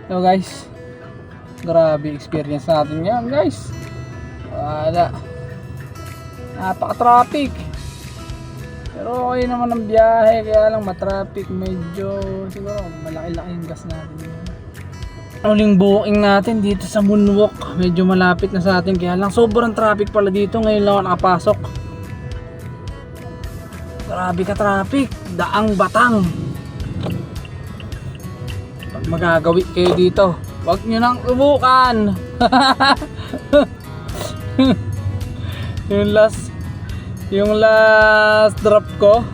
So guys, grabe experience natin yan guys. Wala, napaka-traffic. Pero okay naman ang biyahe, kaya lang matraffic. Medyo siguro malaki-laki yung gas natin. Uling booking natin dito sa Moonwalk, medyo malapit na sa atin, kaya lang sobrang traffic pala dito. Ngayon lang ako nakapasok. Grabe ka traffic, daang batang. Pag magagawi kayo dito, wag nyo nang ubukan. yung last drop ko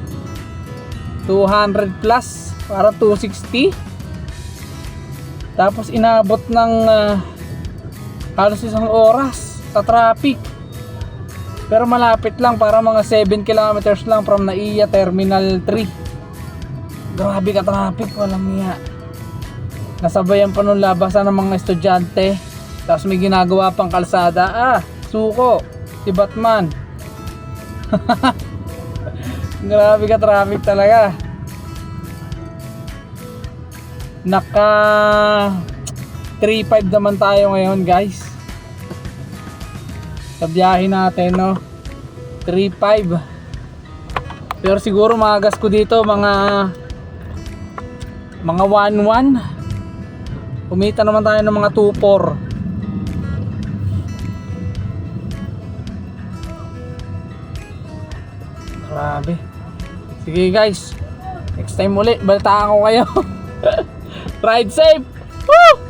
200 plus para 260, tapos inabot ng halos isang oras sa traffic. Pero malapit lang, para mga 7 kilometers lang from Naiya Terminal 3. Grabe ka traffic, walang niya. Nasabayan pa nung labasan ng mga estudyante, tapos may ginagawa pang kalsada. Suko, si Batman. Grabe ka traffic talaga. Naka 3.5 naman tayo ngayon guys sa biyahe natin, no? 3.5. Pero siguro magas ko dito mga 1.1. Kumita naman tayo ng mga 2.4. Grabe. Sige guys, next time ulit balitaan ko kayo. Ride safe. Woo!